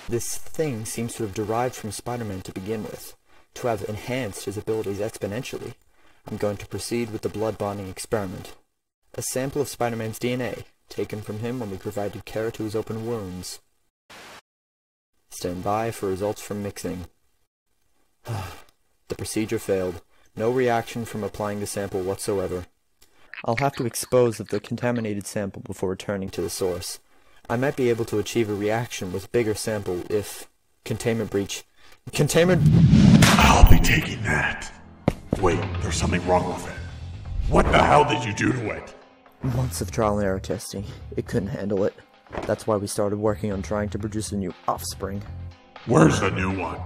This thing seems to have derived from Spider-Man to begin with, to have enhanced his abilities exponentially. I'm going to proceed with the blood bonding experiment. A sample of Spider-Man's DNA, taken from him when we provided care to his open wounds. Stand by for results from mixing. The procedure failed. No reaction from applying the sample whatsoever. I'll have to dispose of the contaminated sample before returning to the source. I might be able to achieve a reaction with a bigger sample if... Containment breach. I'll be taking that. Wait, there's something wrong with it. What the hell did you do to it? Months of trial and error testing. It couldn't handle it. That's why we started working on trying to produce a new offspring. Where's the new one?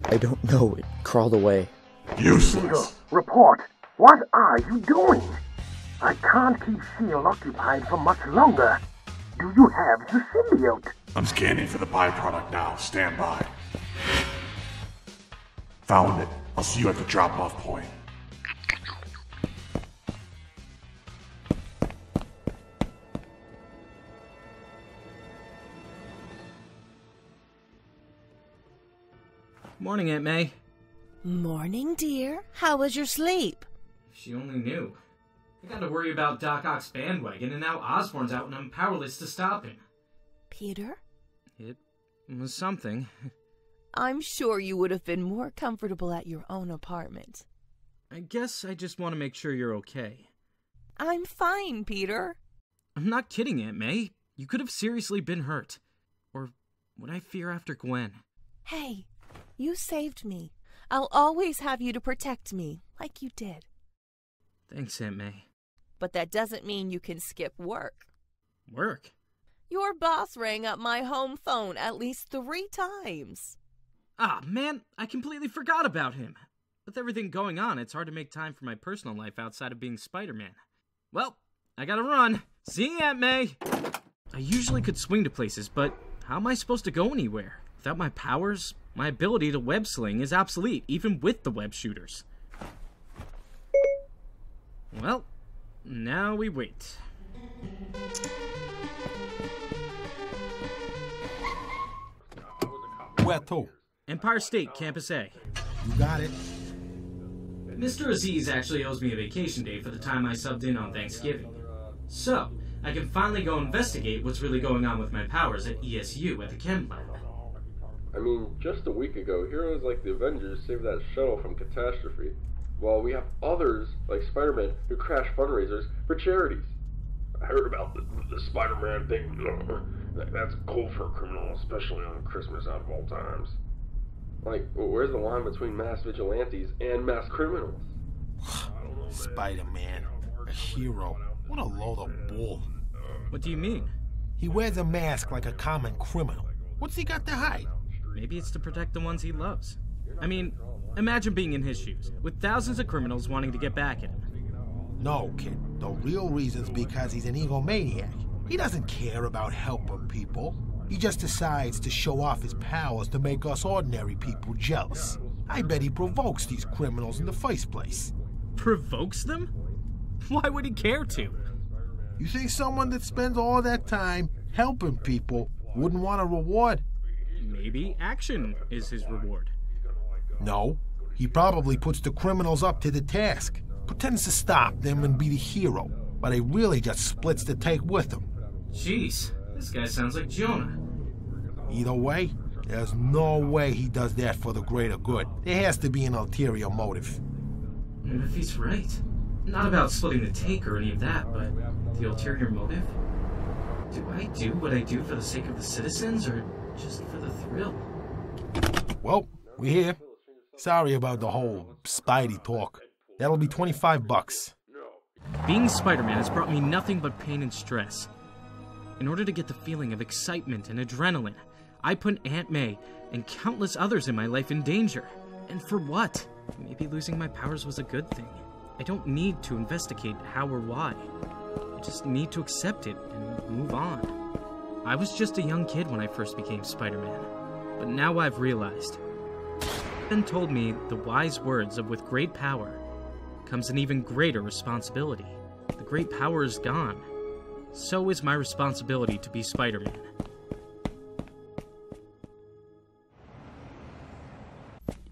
I don't know. It crawled away. Useless. Report. What are you doing? I can't keep S.H.I.E.L.D. occupied for much longer. Do you have the symbiote? I'm scanning for the byproduct now. Stand by. Found it. I'll see you at the drop-off point. Morning, Aunt May. Morning, dear. How was your sleep? If she only knew. I gotta worry about Doc Ock's bandwagon, and now Osborn's out and I'm powerless to stop him. Peter? It was something. I'm sure you would have been more comfortable at your own apartment. I guess I just want to make sure you're okay. I'm fine, Peter. I'm not kidding, Aunt May. You could have seriously been hurt. Or what I fear after Gwen. Hey, you saved me. I'll always have you to protect me, like you did. Thanks, Aunt May. But that doesn't mean you can skip work. Work? Your boss rang up my home phone at least 3 times. Ah, man, I completely forgot about him. With everything going on, it's hard to make time for my personal life outside of being Spider-Man. Well, I gotta run. See you, Aunt May. I usually could swing to places, but how am I supposed to go anywhere? Without my powers, my ability to web sling is obsolete, even with the web shooters. Well, now we wait. Where to? Empire State, Campus A. You got it. Mr. Aziz actually owes me a vacation day for the time I subbed in on Thanksgiving. So, I can finally go investigate what's really going on with my powers at ESU at the Chem Lab. I mean, just a week ago, heroes like the Avengers saved that shuttle from catastrophe, while we have others, like Spider-Man, who crash fundraisers for charities. I heard about the Spider-Man thing. That's cool for a criminal, especially on Christmas out of all times. Like, where's the line between mass vigilantes and mass criminals? Spider-Man, a hero. What a load of bull. What do you mean? He wears a mask like a common criminal. What's he got to hide? Maybe it's to protect the ones he loves. I mean, imagine being in his shoes, with thousands of criminals wanting to get back at him. No, kid. The real reason's because he's an egomaniac. He doesn't care about helping people. He just decides to show off his powers to make us ordinary people jealous. I bet he provokes these criminals in the first place. Provokes them? Why would he care to? You think someone that spends all that time helping people wouldn't want a reward? Maybe action is his reward. No. He probably puts the criminals up to the task, pretends to stop them and be the hero, but he really just splits the take with them. Jeez, this guy sounds like Jonah. Either way, there's no way he does that for the greater good. There has to be an ulterior motive. And if he's right, not about splitting the take or any of that, but the ulterior motive? Do I do what I do for the sake of the citizens, or just for the thrill? Well, we're here. Sorry about the whole Spidey talk. That'll be $25. Being Spider-Man has brought me nothing but pain and stress. In order to get the feeling of excitement and adrenaline, I put Aunt May and countless others in my life in danger. And for what? Maybe losing my powers was a good thing. I don't need to investigate how or why. I just need to accept it and move on. I was just a young kid when I first became Spider-Man, but now I've realized. Ben told me the wise words of with great power comes an even greater responsibility. The great power is gone. So is my responsibility to be Spider-Man.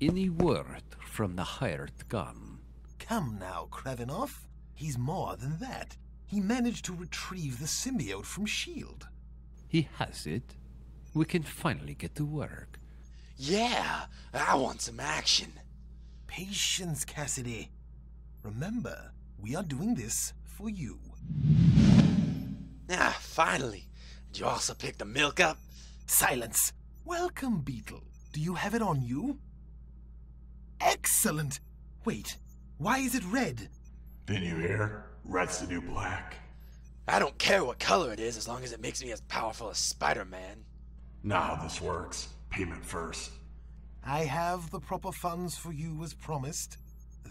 Any word from the hired gun? Come now, Kravenov. He's more than that. He managed to retrieve the symbiote from S.H.I.E.L.D. He has it. We can finally get to work. Yeah, I want some action. Patience, Cassidy. Remember, we are doing this for you. Ah, finally. Did you also pick the milk up? Silence. Welcome, Beetle. Do you have it on you? Excellent. Wait, why is it red? Didn't you hear? Red's the new black. I don't care what color it is as long as it makes me as powerful as Spider-Man. Now how this works. Payment first. I have the proper funds for you as promised,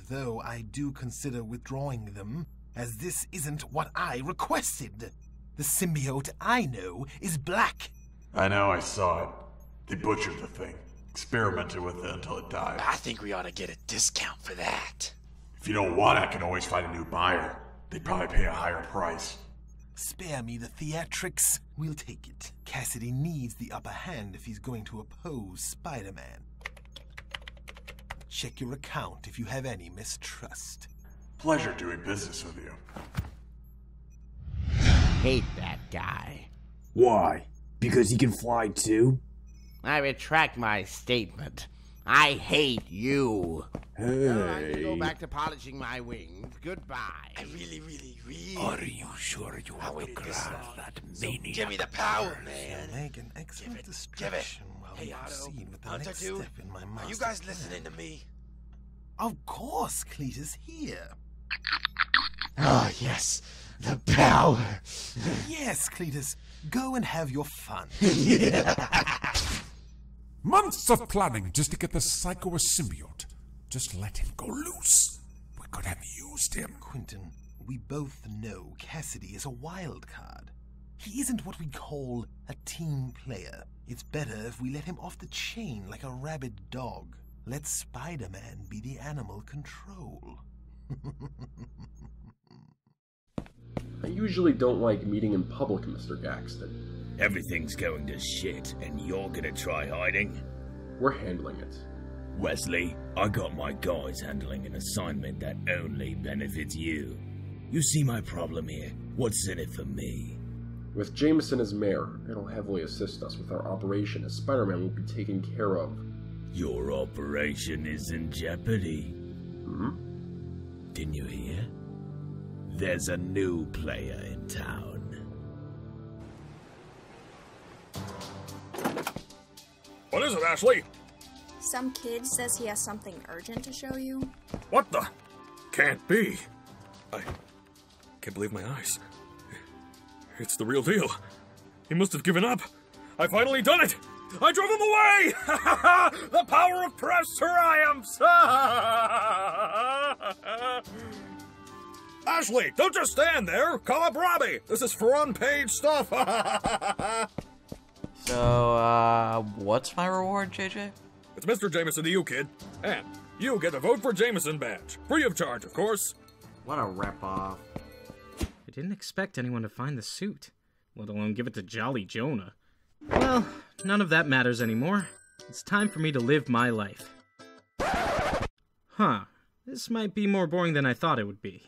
though I do consider withdrawing them, as this isn't what I requested. The symbiote I know is black. I know, I saw it. They butchered the thing. Experimented with it until it died. I think we ought to get a discount for that. If you don't want it, I can always find a new buyer. They'd probably pay a higher price. Spare me the theatrics. We'll take it. Cassidy needs the upper hand if he's going to oppose Spider-Man. Check your account if you have any mistrust. Pleasure doing business with you. Hate that guy. Why? Because he can fly too? I retract my statement. I hate you. Hey. I can go back to polishing my wings. Goodbye. I really Are you sure you want to grab that maniac? give me the power, man. Make an excellent Give it. distraction while Hey, we Otto, proceed with the Hunter next dude, step in my are master you guys plan. listening to me? Of course, Cletus here. Oh, yes. The power. Yes, Cletus. Go and have your fun. Months of planning just to get the Psycho a symbiote. Just let him go loose. We could have used him. Quentin, we both know Cassidy is a wild card. He isn't what we call a team player. It's better if we let him off the chain like a rabid dog. Let Spider-Man be the animal control. I usually don't like meeting in public, Mr. Gaxton. Everything's going to shit, and you're gonna try hiding? We're handling it. Wesley, I got my guys handling an assignment that only benefits you. You see my problem here? What's in it for me? With Jameson as mayor, it'll heavily assist us with our operation as Spider-Man will be taken care of. Your operation is in jeopardy. Didn't you hear? There's a new player in town. What is it, Ashley? Some kid says he has something urgent to show you. What the? Can't be. I can't believe my eyes. It's the real deal. He must have given up. I finally done it! I drove him away! The power of press triumphs! Ashley, don't just stand there! Call up Robbie! This is for unpaid stuff! So, what's my reward, JJ? It's Mr. Jameson to you, kid. And you get a Vote for Jameson badge. Free of charge, of course. What a rip-off. I didn't expect anyone to find the suit, let alone give it to Jolly Jonah. Well, none of that matters anymore. It's time for me to live my life. Huh. This might be more boring than I thought it would be.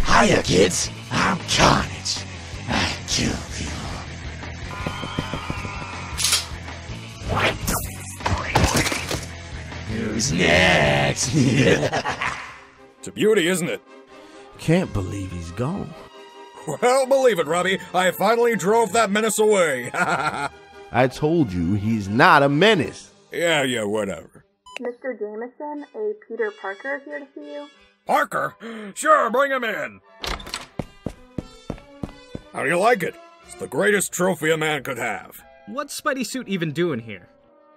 Hiya, kids. I'm Carnage. I kill people. Who's next? It's a beauty, isn't it? Can't believe he's gone. Well, believe it, Robbie. I finally drove that menace away. I told you he's not a menace. Yeah, whatever. Mr. Jameson, a Peter Parker is here to see you. Parker? Sure, bring him in. How do you like it? It's the greatest trophy a man could have. what's Spidey suit even doing here?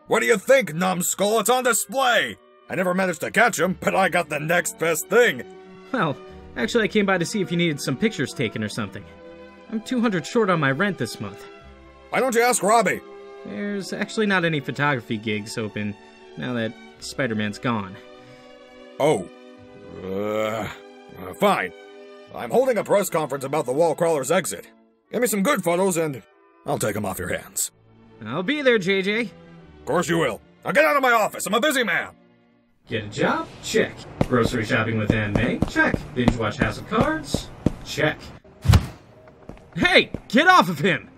What do you think, numbskull? It's on display! I never managed to catch him, but I got the next best thing. Well, actually I came by to see if you needed some pictures taken or something. I'm $200 short on my rent this month. Why don't you ask Robbie? There's actually not any photography gigs open now that Spider-Man's gone. Oh. Fine. I'm holding a press conference about the wall crawler's exit. Give me some good photos and I'll take them off your hands. I'll be there, JJ. Of course you will. Now get out of my office. I'm a busy man. Get a job? Check. Grocery shopping with Aunt May? Check. Binge watch House of Cards? Check. Hey! Get off of him!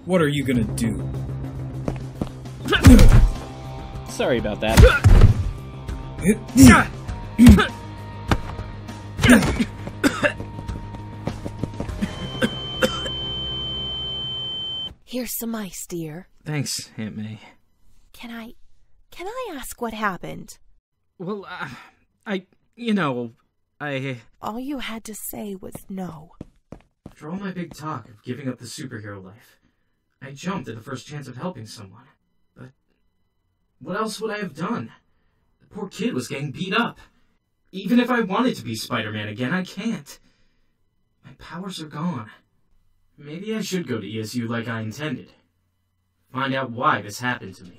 What are you gonna do? Sorry about that. Here's some ice, dear. Thanks, Aunt May. Can I ask what happened? Well, All you had to say was no. After all my big talk of giving up the superhero life, I jumped at the first chance of helping someone. But what else would I have done? The poor kid was getting beat up. Even if I wanted to be Spider-Man again, I can't. My powers are gone. Maybe I should go to ESU like I intended. Find out why this happened to me.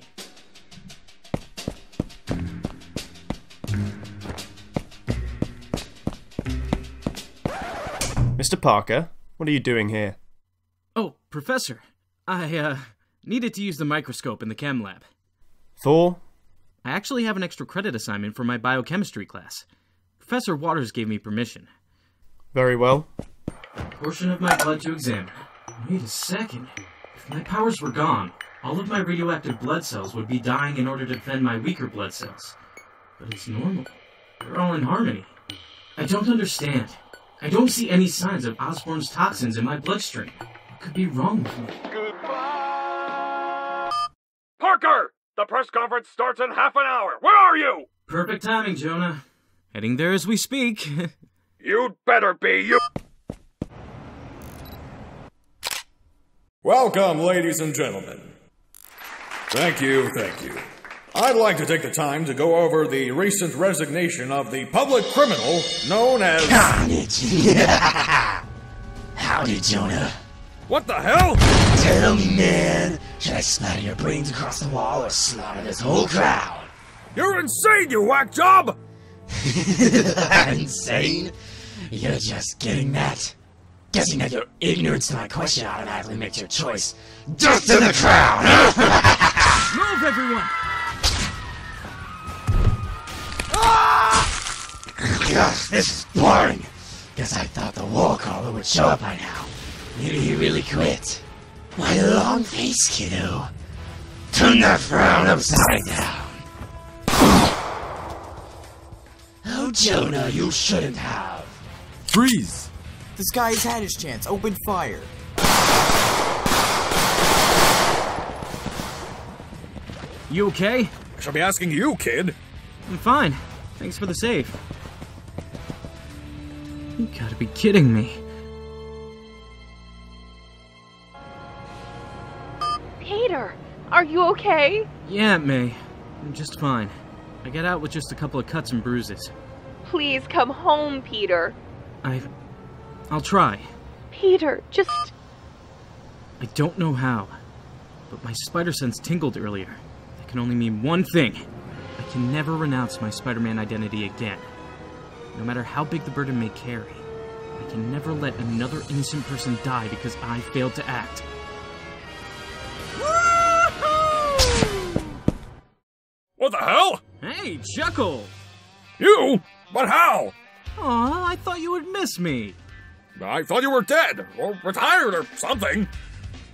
Mr. Parker, what are you doing here? Oh, Professor. I, needed to use the microscope in the chem lab. Thor? I actually have an extra credit assignment for my biochemistry class. Professor Waters gave me permission. Very well. Portion of my blood to examine. Wait a second. If my powers were gone, all of my radioactive blood cells would be dying in order to defend my weaker blood cells. But it's normal. They're all in harmony. I don't understand. I don't see any signs of Osborn's toxins in my bloodstream. What could be wrong with me? Goodbye! Parker! The press conference starts in half an hour. Where are you? Perfect timing, Jonah. Heading there as we speak. You'd better be, you... Welcome, ladies and gentlemen. Thank you. I'd like to take the time to go over the recent resignation of the public criminal known as... Carnage! Howdy, Jonah. What the hell? Tell me, man. Should I splatter your brains across the wall or slaughter this whole crowd? You're insane, you whack job! Insane? You're just getting that. Guessing that your ignorance to my question automatically makes your choice. Death to the crowd! Move, everyone! Gosh, this is boring. Guess I thought the wall crawler would show up by now. Maybe he really quit. Why, long face, kiddo. Turn that frown upside down. Oh, Jonah, you shouldn't have. Freeze! This guy's had his chance. Open fire. You okay? I should be asking you, kid. I'm fine. Thanks for the save. You gotta be kidding me. Peter, are you okay? Yeah, May. I'm just fine. I got out with just a couple of cuts and bruises. Please come home, Peter. I'll try. Peter, just... I don't know how, but my spider sense tingled earlier. That can only mean one thing. I can never renounce my Spider-Man identity again. No matter how big the burden may carry, I can never let another innocent person die because I failed to act. What the hell? Hey, Chuckle! You? But how? Aw, I thought you would miss me. I thought you were dead, or retired, or something.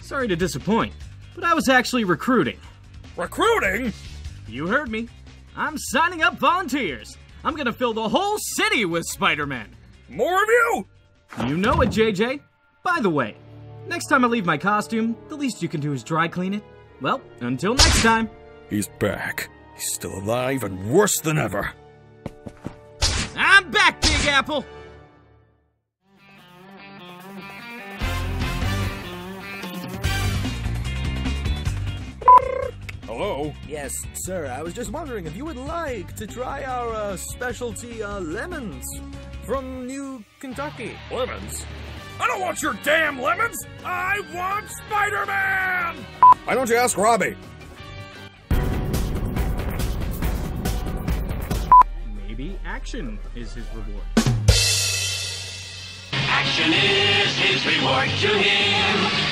Sorry to disappoint, but I was actually recruiting. Recruiting? You heard me. I'm signing up volunteers. I'm gonna fill the whole city with Spider-Man. More of you? You know it, JJ. By the way, next time I leave my costume, the least you can do is dry clean it. Well, until next time. He's back. He's still alive and worse than ever. I'm back, Big Apple! Hello? Yes, sir. I was just wondering if you would like to try our specialty lemons from New Kentucky. Lemons? I don't want your damn lemons! I want Spider-Man! Why don't you ask Robbie? Maybe action is his reward. Action is his reward to him.